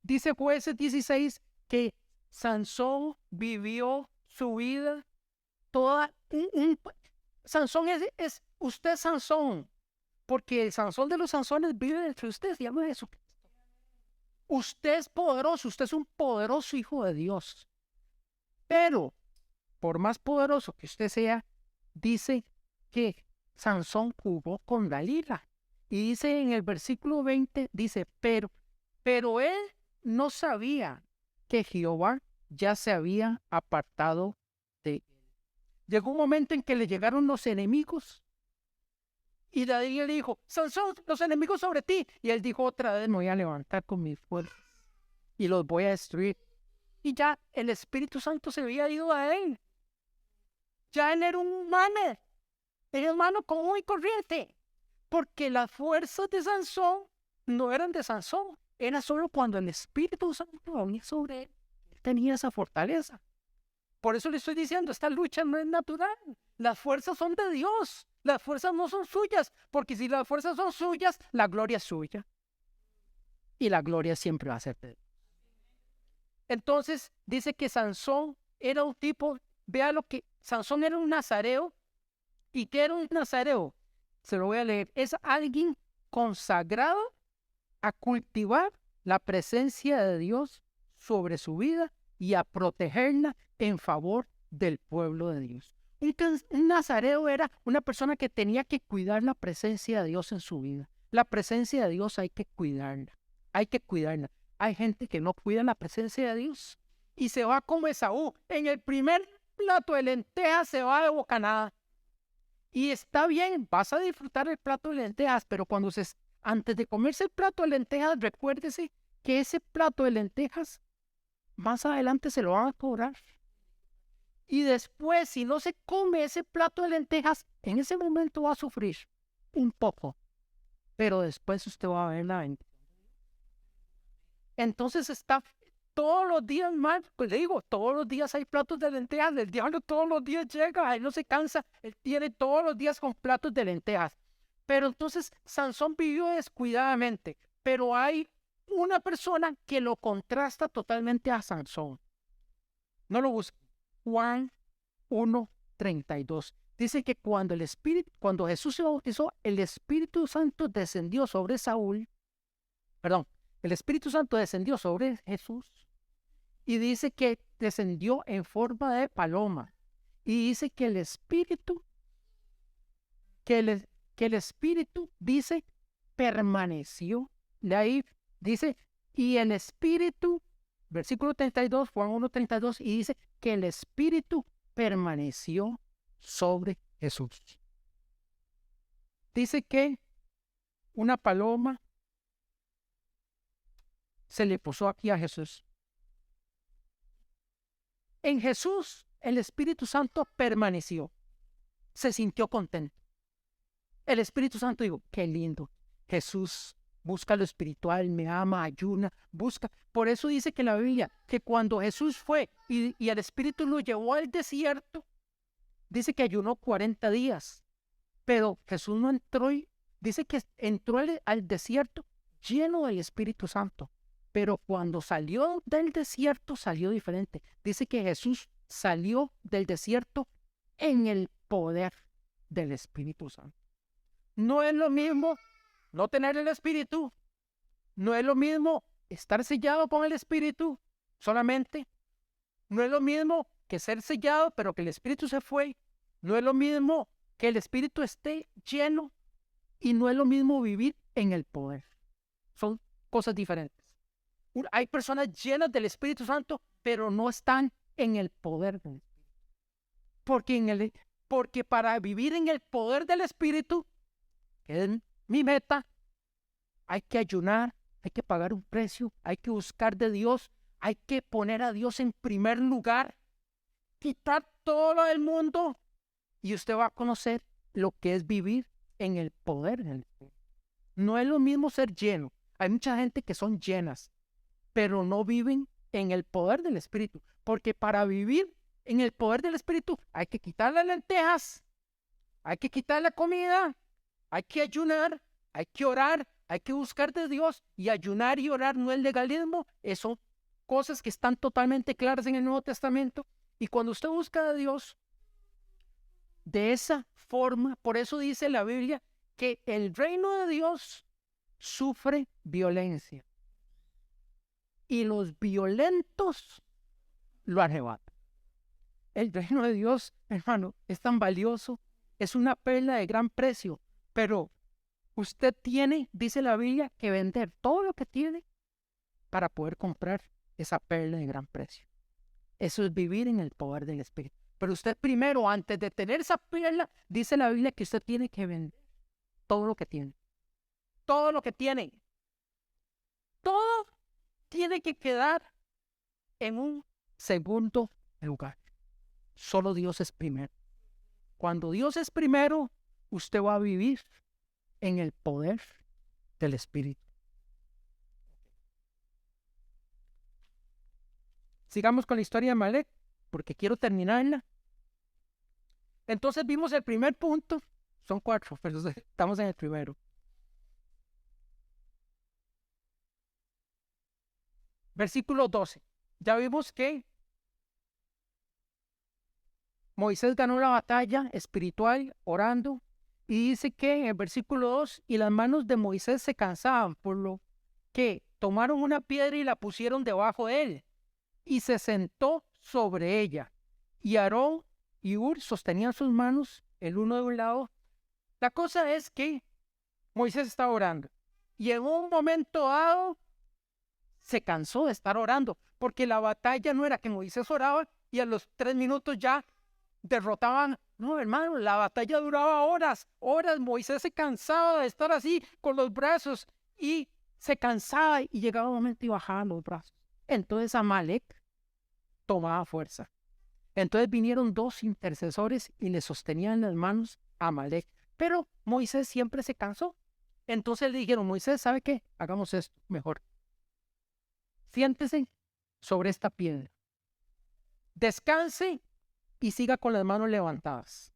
S1: Dice Jueces 16 que Sansón vivió su vida toda. Sansón es usted Sansón, porque el Sansón de los Sansones vive dentro de usted, se llama Jesucristo. Usted es poderoso, usted es un poderoso hijo de Dios. Pero, por más poderoso que usted sea, dice que Sansón jugó con Dalila. Y dice en el versículo 20, dice, pero él no sabía que Jehová ya se había apartado de él. Llegó un momento en que le llegaron los enemigos y David le dijo, Sansón, los enemigos sobre ti. Y él dijo otra vez, me voy a levantar con mis fuerzas y los voy a destruir. Y ya el Espíritu Santo se había ido a él. Ya él era un humano común y corriente. Porque las fuerzas de Sansón no eran de Sansón. Era solo cuando el Espíritu Santo venía sobre él. Él tenía esa fortaleza. Por eso le estoy diciendo, esta lucha no es natural. Las fuerzas son de Dios. Las fuerzas no son suyas. Porque si las fuerzas son suyas, la gloria es suya. Y la gloria siempre va a ser de Dios. Entonces, dice que Sansón era un tipo, vea lo que, Sansón era un nazareo. ¿Y qué era un nazareo? Se lo voy a leer. Es alguien consagrado a cultivar la presencia de Dios sobre su vida y a protegerla en favor del pueblo de Dios. Un nazareo era una persona que tenía que cuidar la presencia de Dios en su vida. La presencia de Dios hay que cuidarla. Hay que cuidarla. Hay gente que no cuida la presencia de Dios y se va como Esaú. En el primer plato de lentejas se va de bocanada. Y está bien, vas a disfrutar el plato de lentejas, pero antes de comerse el plato de lentejas, recuérdese que ese plato de lentejas más adelante se lo van a cobrar. Y después, si no se come ese plato de lentejas, en ese momento va a sufrir un poco, pero después usted va a ver la bendición. Entonces está todos los días mal, pues le digo, todos los días hay platos de lentejas, el diablo todos los días llega, él no se cansa, él tiene todos los días con platos de lentejas. Pero entonces Sansón vivió descuidadamente, pero hay una persona que lo contrasta totalmente a Sansón. No lo busque. Juan 1:32. Dice que cuando Jesús se bautizó, el Espíritu Santo descendió sobre el Espíritu Santo descendió sobre Jesús y dice que descendió en forma de paloma. Y dice que el Espíritu, dice, permaneció. De ahí dice, y el Espíritu, versículo 32, Juan 1:32, y dice que el Espíritu permaneció sobre Jesús. Dice que una paloma se le posó aquí a Jesús. En Jesús el Espíritu Santo permaneció. Se sintió contento. El Espíritu Santo dijo, qué lindo. Jesús busca lo espiritual, me ama, ayuna, busca. Por eso dice que la Biblia, que cuando Jesús fue y el Espíritu lo llevó al desierto, dice que ayunó 40 días. Pero Jesús no entró dice que entró al desierto lleno del Espíritu Santo. Pero cuando salió del desierto, salió diferente. Dice que Jesús salió del desierto en el poder del Espíritu Santo. No es lo mismo no tener el Espíritu. No es lo mismo estar sellado con el Espíritu solamente. No es lo mismo que ser sellado, pero que el Espíritu se fue. No es lo mismo que el Espíritu esté lleno. Y no es lo mismo vivir en el poder. Son cosas diferentes. Hay personas llenas del Espíritu Santo, pero no están en el poder del Espíritu. Porque para vivir en el poder del Espíritu, que es mi meta, hay que ayunar, hay que pagar un precio, hay que buscar de Dios, hay que poner a Dios en primer lugar, quitar todo lo del mundo y usted va a conocer lo que es vivir en el poder del Espíritu. No es lo mismo ser lleno. Hay mucha gente que son llenas, pero no viven en el poder del Espíritu, porque para vivir en el poder del Espíritu hay que quitar las lentejas, hay que quitar la comida, hay que ayunar, hay que orar, hay que buscar de Dios, y ayunar y orar no es legalismo, son cosas que están totalmente claras en el Nuevo Testamento. Y cuando usted busca de Dios de esa forma, por eso dice la Biblia que el reino de Dios sufre violencia y los violentos lo arrebatan. El reino de Dios, hermano, es tan valioso, es una perla de gran precio, pero usted tiene, dice la Biblia, que vender todo lo que tiene para poder comprar esa perla de gran precio. Eso es vivir en el poder del Espíritu. Pero usted primero, antes de tener esa perla, dice la Biblia que usted tiene que vender todo lo que tiene. Todo lo que tiene. Todo tiene que quedar en un segundo lugar. Solo Dios es primero. Cuando Dios es primero, usted va a vivir en el poder del Espíritu. Sigamos con la historia de Amalek, porque quiero terminarla. Entonces vimos el primer punto. Son 4, pero estamos en el primero. Versículo 12. Ya vimos que Moisés ganó la batalla espiritual orando. Y dice que en el versículo 2, y las manos de Moisés se cansaban, por lo que tomaron una piedra y la pusieron debajo de él, y se sentó sobre ella. Y Aarón y Hur sostenían sus manos, el uno de un lado. La cosa es que Moisés está orando. Y en un momento dado se cansó de estar orando, porque la batalla no era que Moisés oraba y a los 3 minutos ya derrotaban. No, hermano, la batalla duraba horas, horas. Moisés se cansaba de estar así con los brazos y se cansaba y llegaba un momento y bajaba los brazos. Entonces Amalek tomaba fuerza. Entonces vinieron 2 intercesores y le sostenían las manos a Amalek. Pero Moisés siempre se cansó. Entonces le dijeron, Moisés, ¿sabe qué? Hagamos esto mejor. Siéntese sobre esta piedra. Descanse y siga con las manos levantadas.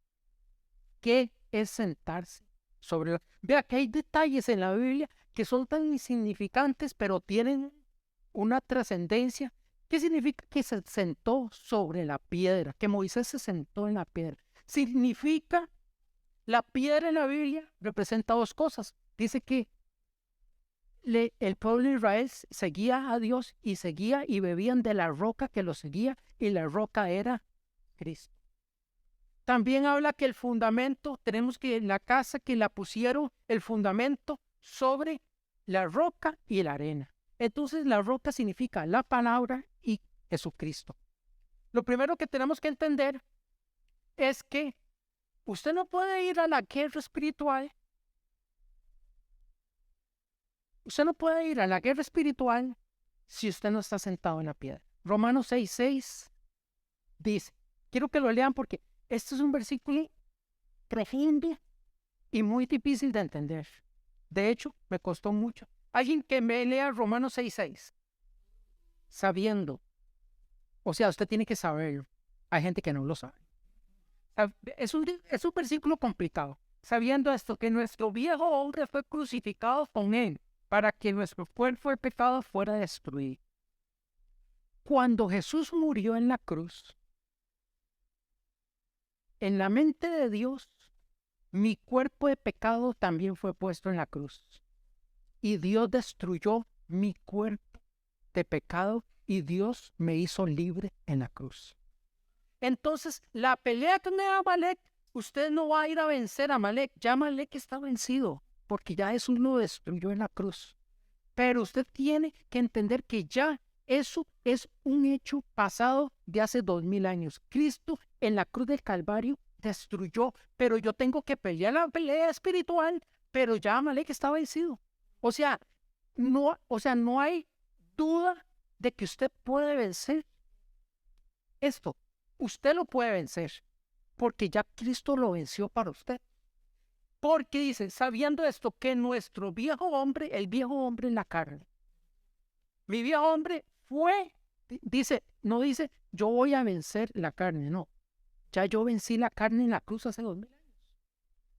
S1: ¿Qué es sentarse sobre la... Vea que hay detalles en la Biblia que son tan insignificantes, pero tienen una trascendencia. ¿Qué significa que se sentó sobre la piedra? Que Moisés se sentó en la piedra. Significa, la piedra en la Biblia representa 2 cosas. Dice que el pueblo de Israel seguía a Dios y seguía y bebían de la roca que lo seguía, y la roca era Cristo. También habla que el fundamento, tenemos que la casa que la pusieron, el fundamento sobre la roca y la arena. Entonces la roca significa la palabra y Jesucristo. Lo primero que tenemos que entender es que usted no puede ir a la guerra espiritual. Usted no puede ir a la guerra espiritual si usted no está sentado en la piedra. Romanos 6:6 dice, quiero que lo lean porque este es un versículo profundo y muy difícil de entender. De hecho, me costó mucho. Alguien que me lea Romanos 6:6. Sabiendo. O sea, usted tiene que saberlo. Hay gente que no lo sabe. Es un versículo complicado. Sabiendo esto, que nuestro viejo hombre fue crucificado con él, para que nuestro cuerpo de pecado fuera destruido. Cuando Jesús murió en la cruz, en la mente de Dios, mi cuerpo de pecado también fue puesto en la cruz. Y Dios destruyó mi cuerpo de pecado y Dios me hizo libre en la cruz. Entonces, la pelea con Amalek, usted no va a ir a vencer a Amalek. Ya Amalek está vencido, porque ya Jesús lo destruyó en la cruz. Pero usted tiene que entender que ya eso es un hecho pasado de hace 2000 años. Cristo en la cruz del Calvario destruyó, pero yo tengo que pelear la pelea espiritual, pero ya Amalek está vencido. O sea, no hay duda de que usted puede vencer esto. Usted lo puede vencer, porque ya Cristo lo venció para usted. Porque dice, sabiendo esto, que nuestro viejo hombre, el viejo hombre en la carne, mi viejo hombre no dice, yo voy a vencer la carne, no. Ya yo vencí la carne en la cruz hace 2000 años.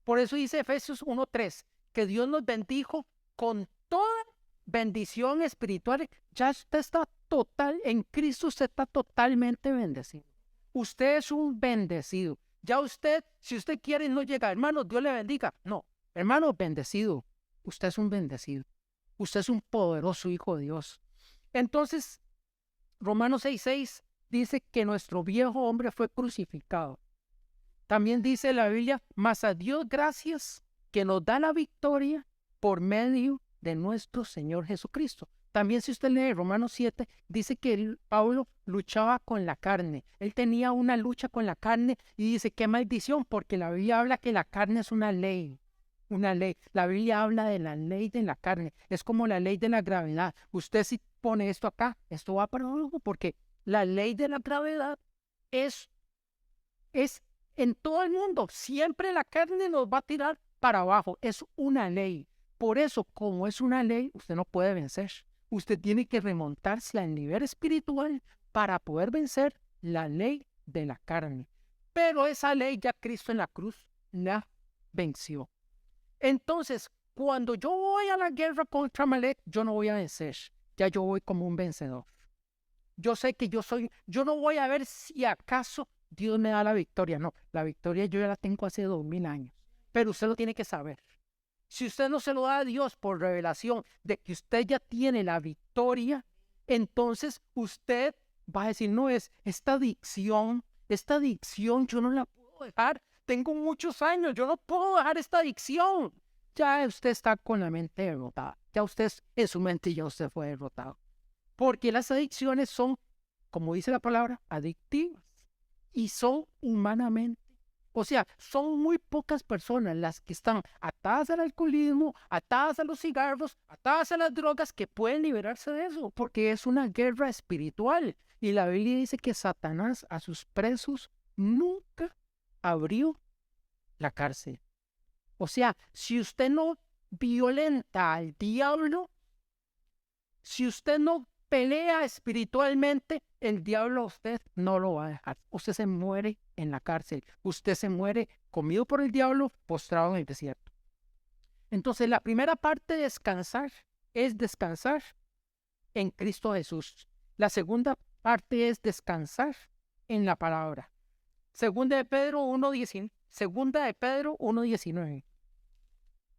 S1: Por eso dice Efesios 1:3, que Dios nos bendijo con toda bendición espiritual. Ya usted está en Cristo usted está totalmente bendecido. Usted es un bendecido. Ya usted, si usted quiere no llega, hermano, Dios le bendiga. No, hermano, bendecido. Usted es un bendecido. Usted es un poderoso hijo de Dios. Entonces, Romanos 6:6 dice que nuestro viejo hombre fue crucificado. También dice la Biblia, mas a Dios gracias que nos da la victoria por medio de nuestro Señor Jesucristo. También si usted lee Romanos 7, dice que Pablo luchaba con la carne. Él tenía una lucha con la carne y dice, qué maldición, porque la Biblia habla que la carne es una ley. Una ley. La Biblia habla de la ley de la carne. Es como la ley de la gravedad. Usted si pone esto acá, esto va para abajo, porque la ley de la gravedad es en todo el mundo. Siempre la carne nos va a tirar para abajo. Es una ley. Por eso, como es una ley, usted no puede vencer. Usted tiene que remontarse al nivel espiritual para poder vencer la ley de la carne. Pero esa ley ya Cristo en la cruz la venció. Entonces, cuando yo voy a la guerra contra Amalek, yo no voy a vencer. Ya yo voy como un vencedor. Yo sé que yo no voy a ver si acaso Dios me da la victoria. No, la victoria yo ya la tengo hace 2000 años. Pero usted lo tiene que saber. Si usted no se lo da a Dios por revelación de que usted ya tiene la victoria, entonces usted va a decir, no, esta adicción yo no la puedo dejar. Tengo muchos años, yo no puedo dejar esta adicción. ya usted está con la mente derrotada. Ya usted, en su mente ya usted fue derrotado. Porque las adicciones son, como dice la palabra, adictivas. Y son humanamente. O sea, son muy pocas personas las que están atadas al alcoholismo, atadas a los cigarros, atadas a las drogas, que pueden liberarse de eso, porque es una guerra espiritual. Y la Biblia dice que Satanás a sus presos nunca abrió la cárcel. O sea, si usted no violenta al diablo, si usted no pelea espiritualmente, el diablo a usted no lo va a dejar. Usted se muere en la cárcel. Usted se muere comido por el diablo, postrado en el desierto. Entonces, la primera parte de descansar es descansar en Cristo Jesús. La segunda parte es descansar en la palabra. Segunda de Pedro 1:19.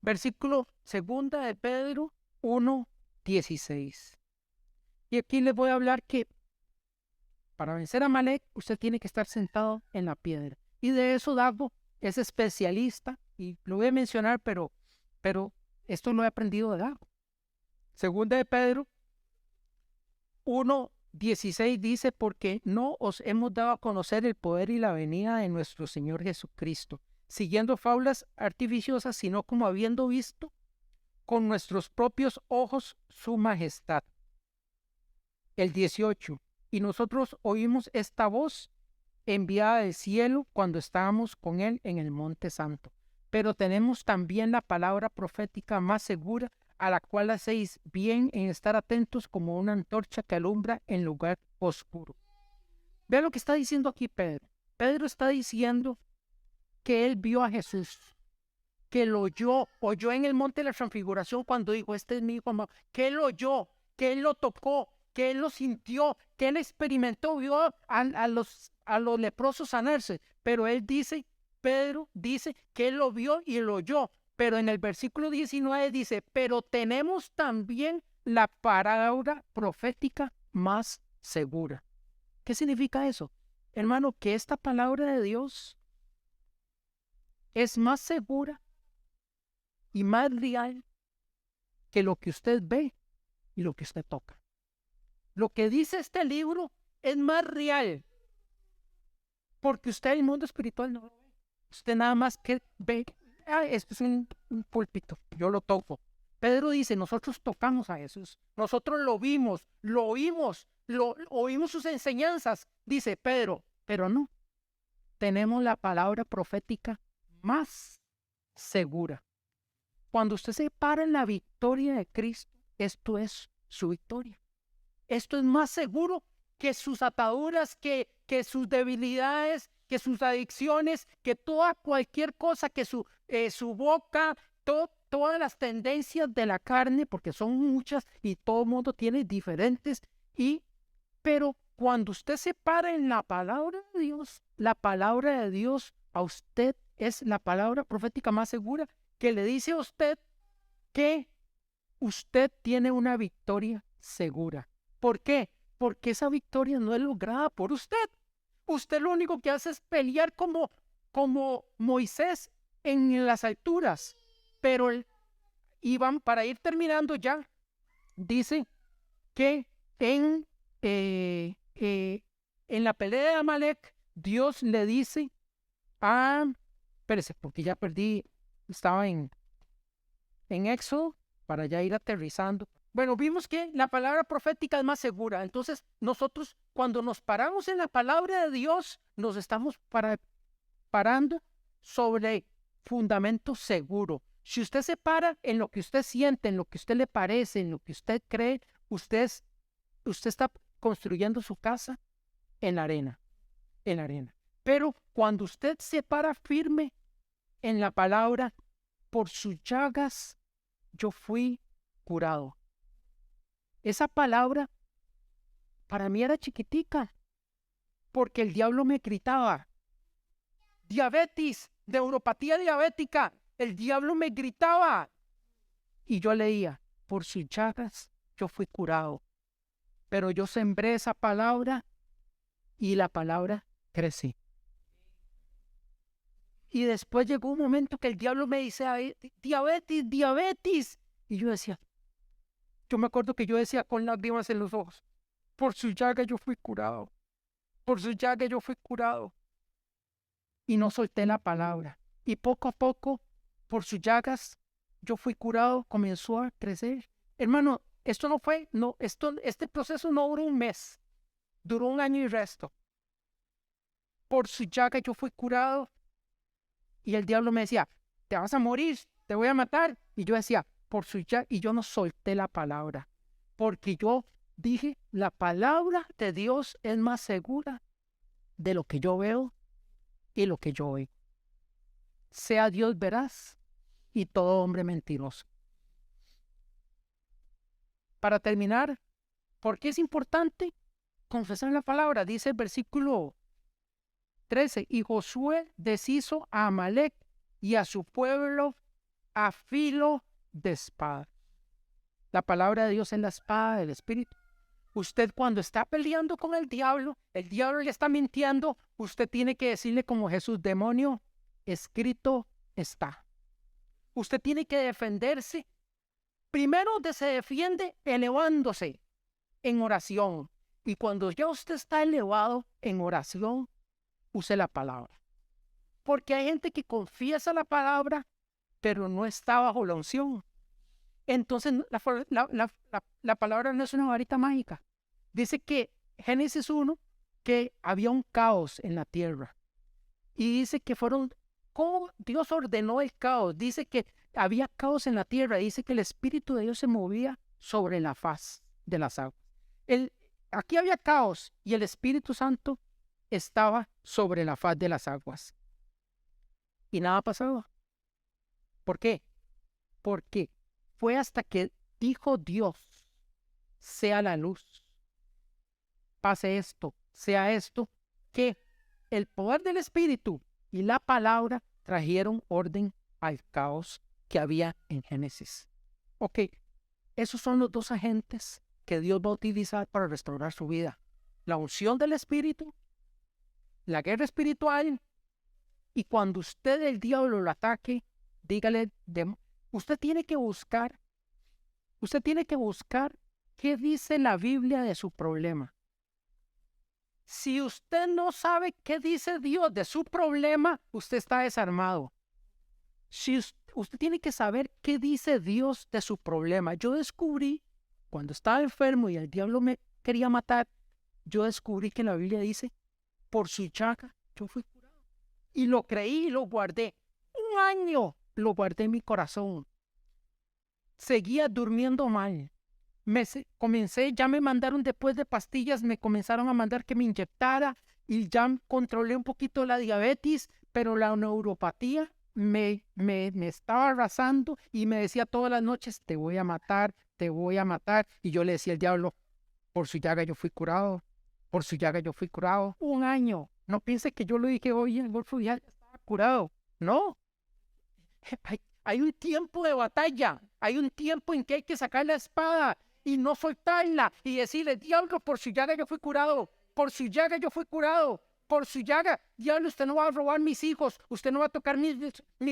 S1: Versículo segunda de Pedro 1:16. Y aquí les voy a hablar que para vencer a Amalek, usted tiene que estar sentado en la piedra. Y de eso Dago es especialista, y lo voy a mencionar, pero esto lo he aprendido de Dago. Segunda de Pedro 1:16 dice, porque no os hemos dado a conocer el poder y la venida de nuestro Señor Jesucristo, siguiendo fábulas artificiosas, sino como habiendo visto con nuestros propios ojos su majestad. El 18. Y nosotros oímos esta voz enviada del cielo cuando estábamos con él en el Monte Santo. Pero tenemos también la palabra profética más segura, a la cual hacéis bien en estar atentos como una antorcha que alumbra en lugar oscuro. Vean lo que está diciendo aquí Pedro. Pedro está diciendo que él vio a Jesús, que lo oyó en el monte de la transfiguración cuando dijo, este es mi hijo amado, que él lo oyó, que él lo tocó, que él lo sintió, que él experimentó, vio a los leprosos sanarse. Pero él dice, Pedro dice que él lo vio y lo oyó. Pero en el versículo 19 dice, pero tenemos también la palabra profética más segura. ¿Qué significa eso? Hermano, que esta palabra de Dios es más segura y más real que lo que usted ve y lo que usted toca. Lo que dice este libro es más real, porque usted en el mundo espiritual no lo ve. Usted nada más que ve, esto es un púlpito, yo lo toco. Pedro dice, nosotros tocamos a Jesús, nosotros lo vimos, lo oímos sus enseñanzas, dice Pedro, pero no, tenemos la palabra profética más segura. Cuando usted se para en la victoria de Cristo, esto es su victoria. Esto es más seguro que sus ataduras, que sus debilidades, que sus adicciones, que cualquier cosa, que su boca, todas las tendencias de la carne, porque son muchas y todo el mundo tiene diferentes. Pero cuando usted se para en la palabra de Dios, la palabra de Dios a usted es la palabra profética más segura, que le dice a usted que usted tiene una victoria segura. ¿Por qué? Porque esa victoria no es lograda por usted. Usted lo único que hace es pelear como Moisés en las alturas. Pero Iván, para ir terminando ya, dice que en la pelea de Amalek, Dios le dice espérese, porque ya perdí, estaba en Éxodo, para ya ir aterrizando. Bueno, vimos que la palabra profética es más segura. Entonces, nosotros cuando nos paramos en la palabra de Dios, nos estamos parando sobre fundamento seguro. Si usted se para en lo que usted siente, en lo que usted le parece, en lo que usted cree, usted está construyendo su casa en la arena, Pero cuando usted se para firme en la palabra, por sus llagas yo fui curado. Esa palabra para mí era chiquitica, porque el diablo me gritaba, diabetes, neuropatía diabética, el diablo me gritaba. Y yo leía, por sus llagas yo fui curado. Pero yo sembré esa palabra y la palabra crecí. Y después llegó un momento que el diablo me dice, "Ay, diabetes, diabetes". Y yo me acuerdo que yo decía con lágrimas en los ojos, por su llaga yo fui curado, por su llaga yo fui curado. Y no solté la palabra. Y poco a poco, por sus llagas, yo fui curado, comenzó a crecer. Hermano, este proceso no duró un mes, duró 1 año y resto. Por su llaga yo fui curado. Y el diablo me decía, te vas a morir, te voy a matar. Y yo decía, por su llaga, y yo no solté la palabra. Porque yo dije, la palabra de Dios es más segura de lo que yo veo y lo que yo oigo. Sea Dios veraz y todo hombre mentiroso. Para terminar, ¿por qué es importante confesar la palabra? Dice el versículo 13, y Josué deshizo a Amalec y a su pueblo a filo de espada. La palabra de Dios es la espada del Espíritu. Usted cuando está peleando con el diablo le está mintiendo, usted tiene que decirle como Jesús, demonio, escrito está. Usted tiene que defenderse. Primero se defiende elevándose en oración. Y cuando ya usted está elevado en oración, use la palabra. Porque hay gente que confiesa la palabra, pero no está bajo la unción. Entonces la palabra no es una varita mágica. Dice que Génesis 1, que había un caos en la tierra. Y dice que ¿cómo Dios ordenó el caos? Dice que había caos en la tierra. Dice que el Espíritu de Dios se movía sobre la faz de las aguas. Aquí había caos y el Espíritu Santo estaba sobre la faz de las aguas. Y nada pasaba. ¿Por qué? Porque fue hasta que dijo Dios, sea la luz, pase esto, sea esto, que el poder del Espíritu y la palabra trajeron orden al caos que había en Génesis. Ok, esos son los dos agentes que Dios va a utilizar para restaurar su vida. La unción del Espíritu, la guerra espiritual, y cuando el diablo lo ataque, dígale, usted tiene que buscar qué dice la Biblia de su problema. Si usted no sabe qué dice Dios de su problema, usted está desarmado. Si usted tiene que saber qué dice Dios de su problema. Yo descubrí, cuando estaba enfermo y el diablo me quería matar, yo descubrí que la Biblia dice, por su llaga yo fui curado. Y lo creí y lo guardé. 1 año lo guardé en mi corazón. Seguía durmiendo mal. Ya me mandaron después de pastillas, me comenzaron a mandar que me inyectara y ya controlé un poquito la diabetes, pero la neuropatía me estaba arrasando y me decía todas las noches, te voy a matar, te voy a matar. Y yo le decía al diablo, por su llaga yo fui curado, por su llaga yo fui curado. 1 año. No piense que yo lo dije hoy en el Golfo ya estaba curado. No. Hay un tiempo de batalla, hay un tiempo en que hay que sacar la espada y no soltarla y decirle, diablo, por su llaga yo fui curado, por su llaga yo fui curado, por su llaga, diablo, usted no va a robar mis hijos, usted no va a tocar mi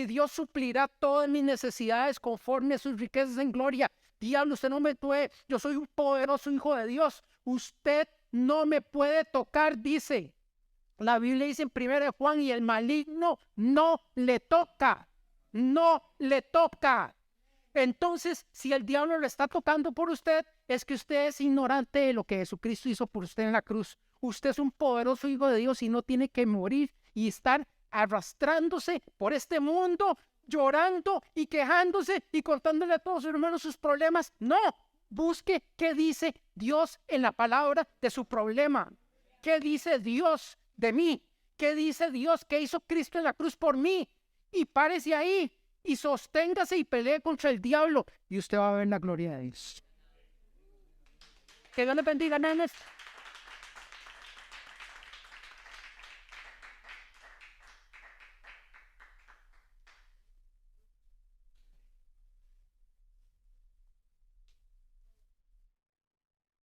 S1: Dios suplirá todas mis necesidades conforme a sus riquezas en gloria. Diablo, usted no me puede, yo soy un poderoso hijo de Dios, usted no me puede tocar, dice. La Biblia dice en 1 Juan, y el maligno no le toca. No le toca. Entonces, si el diablo le está tocando por usted, es que usted es ignorante de lo que Jesucristo hizo por usted en la cruz. Usted es un poderoso hijo de Dios y no tiene que morir y estar arrastrándose por este mundo, llorando y quejándose y contándole a todos sus hermanos sus problemas. No, busque qué dice Dios en la palabra de su problema. ¿Qué dice Dios de mí? ¿Qué dice Dios que hizo Cristo en la cruz por mí? Y párese ahí y sosténgase y pelee contra el diablo y usted va a ver la gloria de Dios. Que Dios les bendiga, nenes.